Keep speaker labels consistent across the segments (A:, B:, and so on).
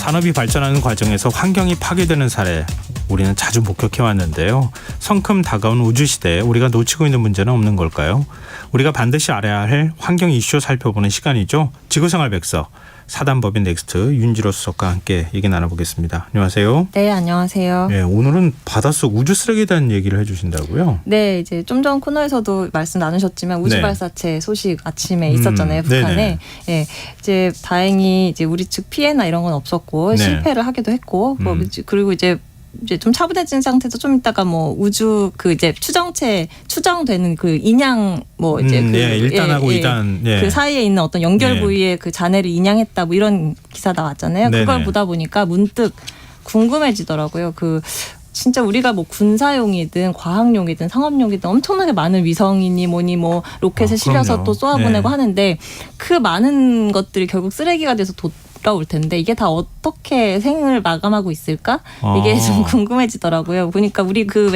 A: 산업이 발전하는 과정에서 환경이 파괴되는 사례 우리는 자주 목격해왔는데요. 성큼 다가온 우주시대에 우리가 놓치고 있는 문제는 없는 걸까요? 우리가 반드시 알아야 할 환경 이슈 살펴보는 시간이죠. 지구생활 백서 사단법인 넥스트 윤지로 수석과 함께 얘기 나눠보겠습니다. 안녕하세요.
B: 네, 안녕하세요.
A: 네, 오늘은 바닷속 우주 쓰레기에 대한 얘기를 해주신다고요?
B: 네, 이제 좀 전 코너에서도 말씀 나누셨지만 우주 발사체 소식 아침에 있었잖아요, 북한에. 네, 이제 다행히 이제 우리 측 피해나 이런 건 없었고 실패를 하기도 했고, 그리고 이제 좀 차분해진 상태에서 좀 있다가 뭐 우주 그 이제 추정되는 그 인양 뭐 이제 그
A: 1단하고 2단
B: 그 사이에 있는 어떤 연결 부위에 그 잔해를 인양했다 뭐 이런 기사 나왔잖아요. 그걸 보다 보니까 문득 궁금해지더라고요. 그 진짜 우리가 뭐 군사용이든 과학용이든 상업용이든 엄청나게 많은 위성이니 뭐니 뭐 로켓에 실려서 또 쏘아보내고 하는데 그 많은 것들이 결국 쓰레기가 돼서 돌아올 텐데 이게 다 어떻게 생을 마감하고 있을까? 이게 좀 궁금해지더라고요. 보니까 우리 그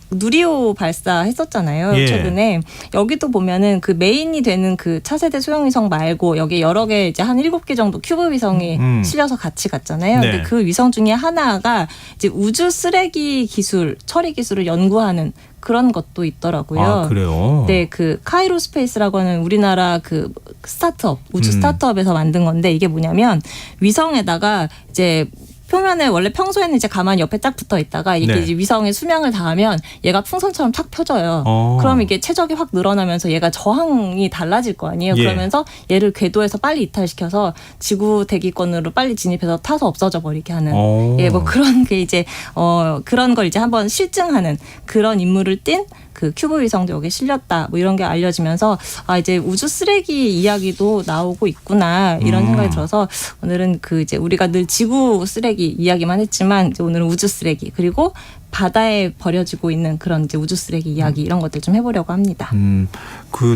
B: 누리호 발사했었잖아요. 최근에 여기도 보면은 그 메인이 되는 그 차세대 소형위성 말고 여기 여러 개 이제 한 7개 정도 큐브 위성이 실려서 같이 갔잖아요. 근데 그 위성 중에 하나가 이제 우주 쓰레기 기술, 처리 기술을 연구하는 그런 것도 있더라고요.
A: 아, 그래요?
B: 네, 그 카이로 스페이스라고 하는 우리나라 그 스타트업, 우주 스타트업에서 만든 건데 이게 뭐냐면 위성에다가 이제 표면에 원래 평소에는 이제 가만히 옆에 딱 붙어 있다가 이게 이제 위성에 수명을 다하면 얘가 풍선처럼 탁 펴져요. 그럼 이게 최적이 확 늘어나면서 얘가 저항이 달라질 거 아니에요. 그러면서 얘를 궤도에서 빨리 이탈시켜서 지구 대기권으로 빨리 진입해서 타서 없어져 버리게 하는 뭐 그런 게 이제 그런 걸 이제 한번 실증하는 그런 임무를 띈 그 큐브 위성도 여기에 실렸다 뭐 이런 게 알려지면서 이제 우주 쓰레기 이야기도 나오고 있구나 이런 생각이 들어서 오늘은 그 이제 우리가 늘 지구 쓰레기 이야기만 했지만 이제 오늘은 우주 쓰레기 그리고 바다에 버려지고 있는 그런 이제 우주 쓰레기 이야기 이런 것들 좀 해보려고 합니다.
A: 그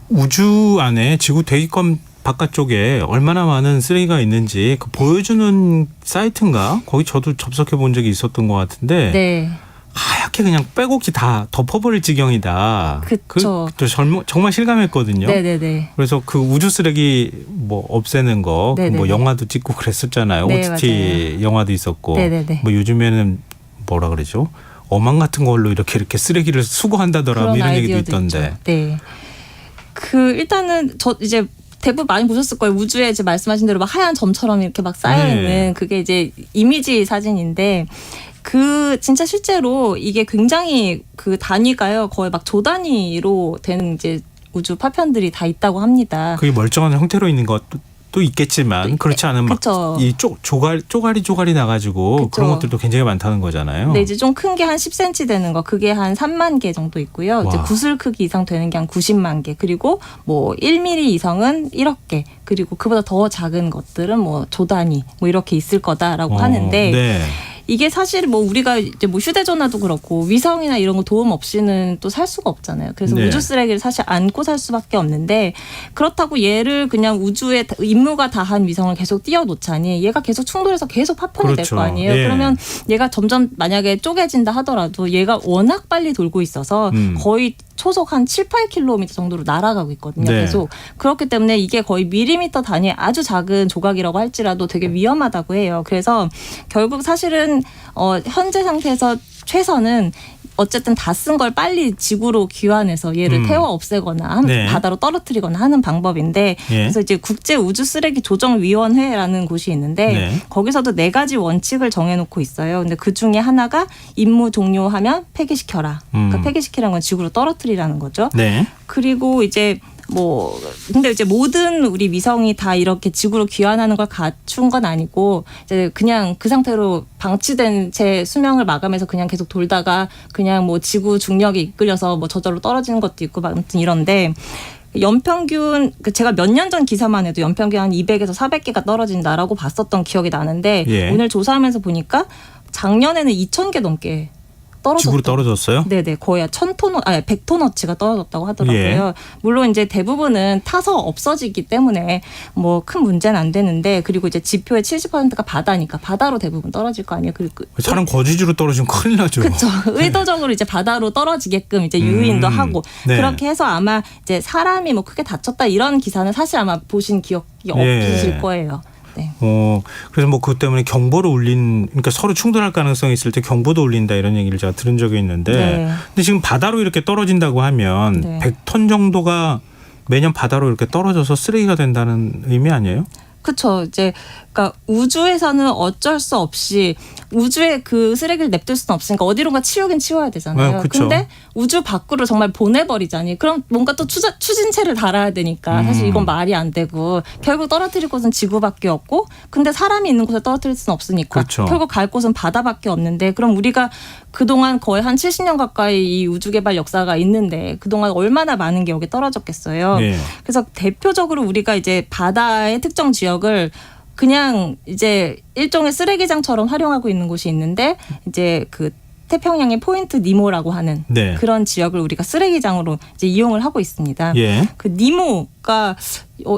A: 우주 안에 지구 대기권 바깥쪽에 얼마나 많은 쓰레기가 있는지 그 보여주는 사이트인가? 거기 저도 접속해 본 적이 있었던 것 같은데.
B: 네.
A: 하얗게 그냥 빼곡히 다 덮어버릴 지경이다.
B: 그렇죠.
A: 정말 실감했거든요.
B: 네네네.
A: 그래서 그 우주 쓰레기 뭐 없애는 거, 뭐 영화도 찍고 그랬었잖아요.
B: 네,
A: OTT
B: 맞아요.
A: 영화도 있었고,
B: 네네네.
A: 뭐 요즘에는 뭐라 그러죠? 어망 같은 걸로 이렇게 쓰레기를 수거한다더라 이런 얘기도 있던데.
B: 있죠. 네. 그 일단은 저 이제 대부분 많이 보셨을 거예요. 우주에 이제 말씀하신 대로 막 하얀 점처럼 이렇게 막 쌓여 있는 그게 이제 이미지 사진인데. 그 진짜 실제로 이게 굉장히 그 단위가요 거의 막 조 단위로 되는 이제 우주 파편들이 다 있다고 합니다.
A: 그게 멀쩡한 형태로 있는 것도 있겠지만 그렇지 않은 막 이 쪼가리 나가지고 그런 것들도 굉장히 많다는 거잖아요.
B: 네, 이제 좀 큰 게 한 10cm 되는 거 그게 한 3만 개 정도 있고요. 이제 구슬 크기 이상 되는 게 한 90만 개 그리고 뭐 1mm 이상은 1억 개 그리고 그보다 더 작은 것들은 뭐 조 단위 뭐 이렇게 있을 거다라고 하는데. 이게 사실 뭐 우리가 이제 뭐 휴대전화도 그렇고 위성이나 이런 거 도움 없이는 또 살 수가 없잖아요. 그래서 우주 쓰레기를 사실 안고 살 수밖에 없는데 그렇다고 얘를 그냥 우주에 임무가 다한 위성을 계속 띄워놓자니 얘가 계속 충돌해서 계속 파편이 될 거 아니에요. 그러면 얘가 점점 만약에 쪼개진다 하더라도 얘가 워낙 빨리 돌고 있어서 거의 초속 한 7, 8km 정도로 날아가고 있거든요. 계속. 그렇기 때문에 이게 거의 밀리미터 단위의 아주 작은 조각이라고 할지라도 되게 위험하다고 해요. 그래서 결국 사실은 현재 상태에서 최선은 어쨌든 다 쓴 걸 빨리 지구로 귀환해서 얘를 태워 없애거나 바다로 떨어뜨리거나 하는 방법인데 그래서 이제 국제우주쓰레기조정위원회라는 곳이 있는데 거기서도 4가지 원칙을 정해놓고 있어요. 근데 그 중에 하나가 임무 종료하면 폐기시켜라. 그러니까 폐기시키라는 건 지구로 떨어뜨리라는 거죠. 그리고 이제 근데 이제 모든 우리 위성이 다 이렇게 지구로 귀환하는 걸 갖춘 건 아니고, 이제 그냥 그 상태로 방치된 채 수명을 마감해서 그냥 계속 돌다가 그냥 뭐 지구 중력에 이끌려서 뭐 저절로 떨어지는 것도 있고, 아무튼 이런데, 연평균 제가 몇 년 전 기사만 해도 연평균 한 200에서 400개가 떨어진다라고 봤었던 기억이 나는데 오늘 조사하면서 보니까 작년에는 2,000개 넘게
A: 지구로 떨어졌어요?
B: 네네, 거의 100톤어치가 떨어졌다고 하더라고요. 물론 이제 대부분은 타서 없어지기 때문에 뭐 큰 문제는 안 되는데, 그리고 이제 지표의 70%가 바다니까 바다로 대부분 떨어질 거 아니에요. 그리고
A: 사람 거지지로 떨어지면 큰일 나죠.
B: 그렇죠. 의도적으로 이제 바다로 떨어지게끔 이제 유인도 하고 그렇게 해서 아마 이제 사람이 뭐 크게 다쳤다 이런 기사는 사실 아마 보신 기억이 없으실 거예요. 네.
A: 그래서 뭐 그것 때문에 경보를 그러니까 서로 충돌할 가능성이 있을 때 경보도 울린다 이런 얘기를 제가 들은 적이 있는데,
B: 네.
A: 근데 지금 바다로 이렇게 떨어진다고 하면
B: 네.
A: 100톤 정도가 매년 바다로 이렇게 떨어져서 쓰레기가 된다는 의미 아니에요?
B: 그렇죠. 이제 그러니까 우주에서는 어쩔 수 없이 우주에 그 쓰레기를 냅둘 수는 없으니까 어디론가 치우긴 치워야 되잖아요.
A: 네, 그쵸.
B: 근데 우주 밖으로 정말 보내버리자니 그럼 뭔가 또 추진체를 달아야 되니까 사실 이건 말이 안 되고 결국 떨어뜨릴 곳은 지구밖에 없고 근데 사람이 있는 곳에 떨어뜨릴 수는 없으니까
A: 그쵸.
B: 결국 갈 곳은 바다밖에 없는데 그럼 우리가 그동안 거의 한 70년 가까이 이 우주 개발 역사가 있는데 그동안 얼마나 많은 게 여기 떨어졌겠어요.
A: 네.
B: 그래서 대표적으로 우리가 이제 바다의 특정 지역을 그냥 이제 일종의 쓰레기장처럼 활용하고 있는 곳이 있는데 이제 그 태평양의 포인트 니모라고 하는
A: 네.
B: 그런 지역을 우리가 쓰레기장으로 이제 이용을 하고 있습니다.
A: 예.
B: 그 니모가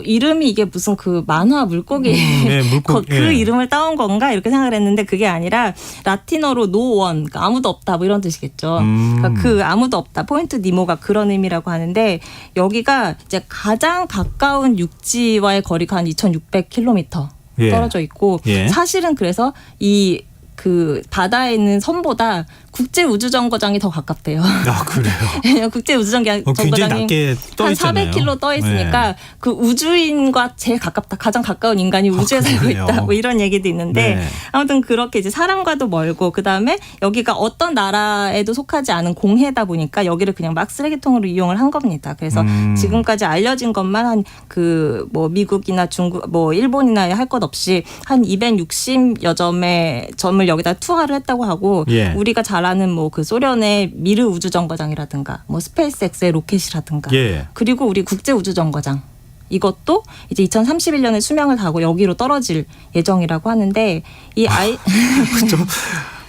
B: 이름이 이게 무슨 그 만화 물고기
A: 네, 물고기.
B: 그 이름을 따온 건가 이렇게 생각을 했는데 그게 아니라 라틴어로 노원 그러니까 아무도 없다 뭐 이런 뜻이겠죠. 그러니까 그 아무도 없다 포인트 니모가 그런 의미라고 하는데 여기가 이제 가장 가까운 육지와의 거리가 한 2,600km
A: 예.
B: 떨어져 있고
A: 예.
B: 사실은 그래서 이 그 바다에 있는 섬보다 국제 우주정거장이 더 가깝대요.
A: 아, 그래요.
B: 왜냐면 국제 우주정거장이
A: 굉장히 낮게 떠
B: 한
A: 있잖아요.
B: 400km 떠 있으니까
A: 네.
B: 그 우주인과 제일 가깝다, 가장 가까운 인간이 우주에 살고
A: 그러네요.
B: 있다, 뭐 이런 얘기도 있는데
A: 네.
B: 아무튼 그렇게 이제 사람과도 멀고 그 다음에 여기가 어떤 나라에도 속하지 않은 공해다 보니까 여기를 그냥 막 쓰레기통으로 이용을 한 겁니다. 그래서 지금까지 알려진 것만 한 그 뭐 미국이나 중국, 뭐 일본이나 할 것 없이 한 260여 점의 점을 여기다 투하를 했다고 하고
A: 예.
B: 우리가 잘 아는 뭐 그 소련의 미르 우주정거장이라든가 뭐 스페이스X의 로켓이라든가
A: 예.
B: 그리고 우리 국제우주정거장 이것도 이제 2031년에 수명을 다하고 여기로 떨어질 예정이라고 하는데 이
A: 그렇죠.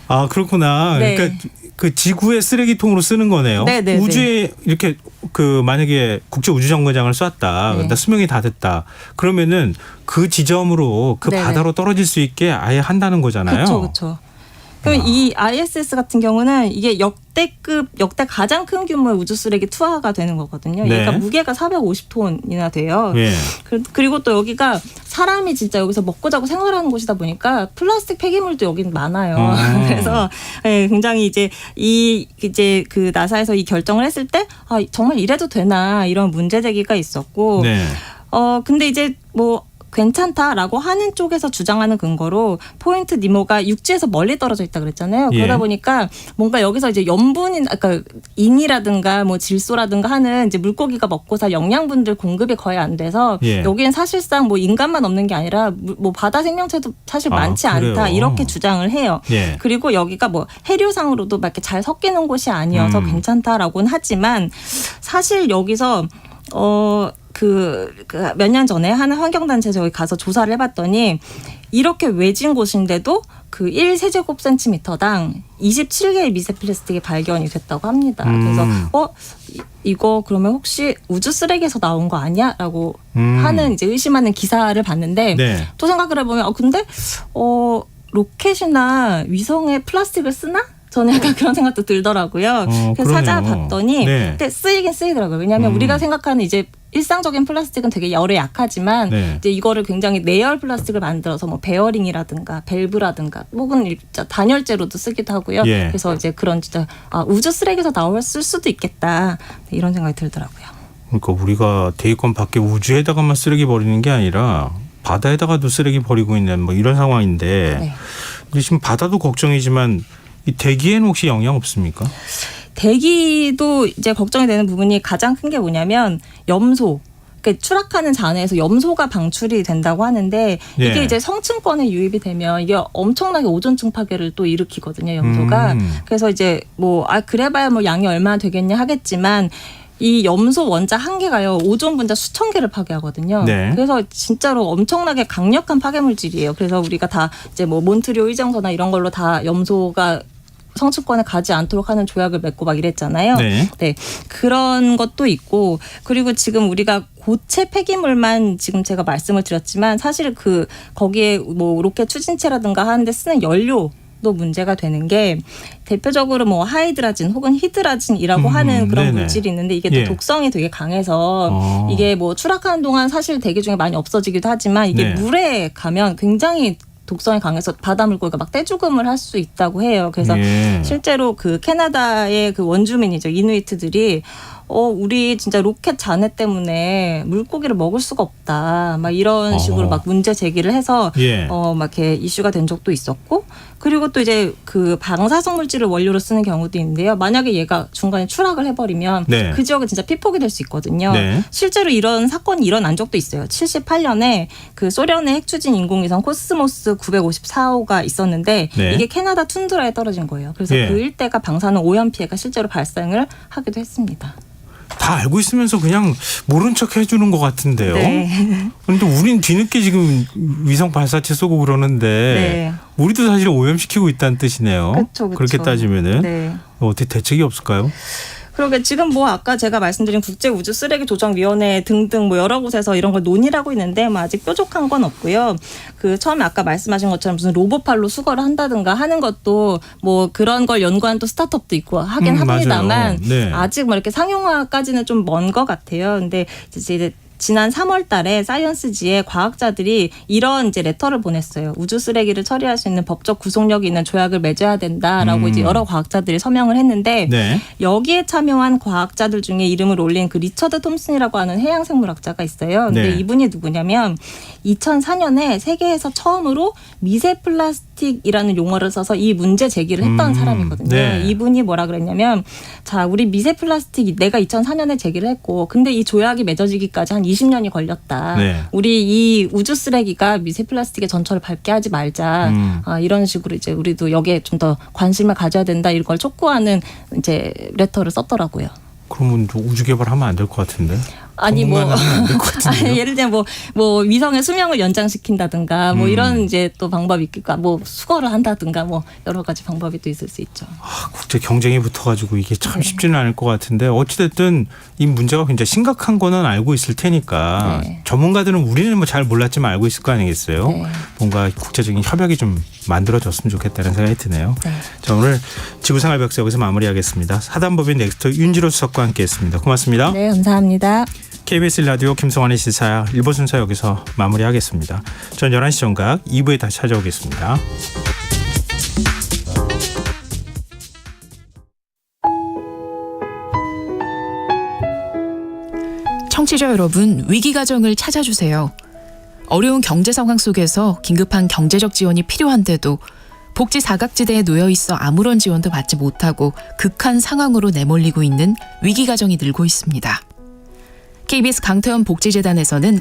A: 아, 그렇구나.
B: 네.
A: 그러니까 그 지구의 쓰레기통으로 쓰는 거네요.
B: 네, 네,
A: 우주에 이렇게 그 만약에 국제 우주 정거장을 쐈다.
B: 네.
A: 그러니까 수명이 다 됐다. 그러면은 그 지점으로 그
B: 네,
A: 바다로 떨어질 수 있게 아예 한다는 거잖아요.
B: 그렇죠, 그렇죠. 그럼 이 ISS 같은 경우는 이게 역대 가장 큰 규모의 우주 쓰레기 투하가 되는 거거든요.
A: 네.
B: 얘가 무게가 450톤이나 돼요.
A: 예.
B: 그리고 또 여기가 사람이 진짜 여기서 먹고 자고 생활하는 곳이다 보니까 플라스틱 폐기물도 여기는 많아요. 그래서 굉장히 이제 그 나사에서 이 결정을 했을 때 정말 이래도 되나 이런 문제 제기가 있었고,
A: 네.
B: 근데 이제 뭐 괜찮다라고 하는 쪽에서 주장하는 근거로 포인트 니모가 육지에서 멀리 떨어져 있다 그랬잖아요.
A: 예.
B: 그러다 보니까 뭔가 여기서 이제 그러니까 인이라든가 뭐 질소라든가 하는 이제 물고기가 먹고 살 영양분들 공급이 거의 안 돼서
A: 예.
B: 여기는 사실상 뭐 인간만 없는 게 아니라 뭐 바다 생명체도 사실 많지
A: 그래요?
B: 않다 이렇게 주장을 해요.
A: 예.
B: 그리고 여기가 뭐 해류상으로도 막 이렇게 잘 섞이는 곳이 아니어서 괜찮다라고는 하지만 사실 여기서 몇 년 전에 하는 환경단체 저기 가서 조사를 해봤더니 이렇게 외진 곳인데도 그 1세제곱센티미터당 27개의 미세 플라스틱이 발견이 됐다고 합니다. 그래서 이거 그러면 혹시 우주 쓰레기에서 나온 거 아니야? 라고 하는 이제 의심하는 기사를 봤는데
A: 네.
B: 또 생각을 해보면 근데 로켓이나 위성에 플라스틱을 쓰나? 저는 약간 그런 생각도 들더라고요. 그래서
A: 그러네요.
B: 찾아봤더니
A: 네.
B: 근데 쓰이긴 쓰이더라고요. 왜냐하면 우리가 생각하는 이제 일상적인 플라스틱은 되게 열에 약하지만
A: 네.
B: 이제 이거를 굉장히 내열 플라스틱을 만들어서 뭐 베어링이라든가 밸브라든가 혹은 단열재로도 쓰기도 하고요.
A: 예.
B: 그래서 이제 그런 진짜 우주 쓰레기에서 나왔을 수도 있겠다 이런 생각이 들더라고요.
A: 그러니까 우리가 대기권 밖에 우주에다가만 쓰레기 버리는 게 아니라 바다에다가도 쓰레기 버리고 있는 뭐 이런 상황인데
B: 네.
A: 근데 지금 바다도 걱정이지만 이 대기에는 혹시 영향 없습니까?
B: 대기도 이제 걱정이 되는 부분이 가장 큰 게 뭐냐면 염소. 그러니까 추락하는 잔해에서 염소가 방출이 된다고 하는데 이게
A: 예.
B: 이제 성층권에 유입이 되면 이게 엄청나게 오존층 파괴를 또 일으키거든요, 염소가. 그래서 이제 뭐 그래봐야 뭐 양이 얼마나 되겠냐 하겠지만 이 염소 원자 한 개가요 오존 분자 수천 개를 파괴하거든요.
A: 네.
B: 그래서 진짜로 엄청나게 강력한 파괴물질이에요. 그래서 우리가 다 이제 뭐 몬트리올 의정서나 이런 걸로 다 염소가 성층권에 가지 않도록 하는 조약을 맺고 막 이랬잖아요.
A: 네.
B: 네. 그런 것도 있고 그리고 지금 우리가 고체 폐기물만 지금 제가 말씀을 드렸지만 사실 거기에 뭐 로켓 추진체라든가 하는데 쓰는 연료 또 문제가 되는 게 대표적으로 뭐 하이드라진 혹은 히드라진이라고 하는 그런
A: 네네.
B: 물질이 있는데 이게 또
A: 예.
B: 독성이 되게 강해서 이게 뭐 추락하는 동안 사실 대기 중에 많이 없어지기도 하지만 이게
A: 네.
B: 물에 가면 굉장히 독성이 강해서 바닷물고기가 막 떼죽음을 할 수 있다고 해요. 그래서
A: 예.
B: 실제로 그 캐나다의 그 원주민이죠. 이누이트들이 우리 진짜 로켓 잔해 때문에 물고기를 먹을 수가 없다. 막 이런 식으로 막 문제 제기를 해서
A: 예.
B: 막 이렇게 이슈가 된 적도 있었고, 그리고 또 이제 그 방사성 물질을 원료로 쓰는 경우도 있는데요. 만약에 얘가 중간에 추락을 해버리면
A: 네.
B: 그 지역은 진짜 피폭이 될 수 있거든요.
A: 네.
B: 실제로 이런 사건이 일어난 적도 있어요. 78년에 그 소련의 핵추진 인공위성 코스모스 954호가 있었는데
A: 네.
B: 이게 캐나다 툰드라에 떨어진 거예요. 그래서
A: 예.
B: 그 일대가 방사능 오염 피해가 실제로 발생을 하기도 했습니다.
A: 다 알고 있으면서 그냥 모른 척 해주는 것 같은데요.
B: 네.
A: 그런데 우린 뒤늦게 지금 위성 발사체 쏘고 그러는데
B: 네.
A: 우리도 사실 오염시키고 있다는 뜻이네요.
B: 그쵸.
A: 그렇게 따지면은
B: 네.
A: 어떻게 대책이 없을까요?
B: 그러게 지금 뭐 아까 제가 말씀드린 국제우주쓰레기조정위원회 등등 뭐 여러 곳에서 이런 걸 논의를 하고 있는데 뭐 아직 뾰족한 건 없고요. 그 처음에 아까 말씀하신 것처럼 무슨 로봇팔로 수거를 한다든가 하는 것도 뭐 그런 걸 연구한 또 스타트업도 있고 하긴 합니다만
A: 맞아요. 네.
B: 아직 뭐 이렇게 상용화까지는 좀 먼 것 같아요. 근데 이제 지난 3월 달에 사이언스지에 과학자들이 이런 이제 레터를 보냈어요. 우주 쓰레기를 처리할 수 있는 법적 구속력이 있는 조약을 맺어야 된다라고 이제 여러 과학자들이 서명을 했는데
A: 네.
B: 여기에 참여한 과학자들 중에 이름을 올린 그 리처드 톰슨이라고 하는 해양생물학자가 있어요. 근데
A: 네.
B: 이분이 누구냐면 2004년에 세계에서 처음으로 미세 플라스틱이라는 용어를 써서 이 문제 제기를 했던 사람이거든요.
A: 네.
B: 이분이 뭐라 그랬냐면 자, 우리 미세 플라스틱 내가 2004년에 제기를 했고 근데 이 조약이 맺어지기까지 한 20년이 걸렸다.
A: 네.
B: 우리 이 우주 쓰레기가 미세 플라스틱의 전철을 밟게 하지 말자. 이런 식으로 이제 우리도 여기에 좀 더 관심을 가져야 된다. 이걸 촉구하는 이제 레터를 썼더라고요.
A: 그러면 우주 개발하면 안 될 것 같은데.
B: 아니 뭐
A: 안될 것 같은데요.
B: 아니, 예를 들면 뭐 위성의 수명을 연장시킨다든가 뭐 이런 이제 또 방법이 있겠고 뭐 수거를 한다든가 뭐 여러 가지 방법이 또 있을 수 있죠.
A: 국제 경쟁이 붙어가지고 이게 참
B: 네.
A: 쉽지는 않을 것 같은데 어찌됐든 이 문제가 굉장히 심각한 거는 알고 있을 테니까
B: 네.
A: 전문가들은 우리는 뭐 잘 몰랐지만 알고 있을 거 아니겠어요.
B: 네.
A: 뭔가 국제적인 협약이 좀 만들어졌으면 좋겠다는 생각이 드네요.
B: 네.
A: 자, 오늘 지구생활 백서 여기서 마무리하겠습니다. 사단법인 넥스트 윤지로 수석과 함께했습니다. 고맙습니다.
B: 네, 감사합니다.
A: KBS 라디오 김성환의 시사 1부 순서 여기서 마무리하겠습니다. 전 11시 정각 2부에 다시 찾아오겠습니다.
C: 청취자 여러분, 위기가정을 찾아주세요. 어려운 경제 상황 속에서 긴급한 경제적 지원이 필요한데도 복지 사각지대에 놓여 있어 아무런 지원도 받지 못하고 극한 상황으로 내몰리고 있는 위기가정이 늘고 있습니다. KBS 강태원 복지재단에서는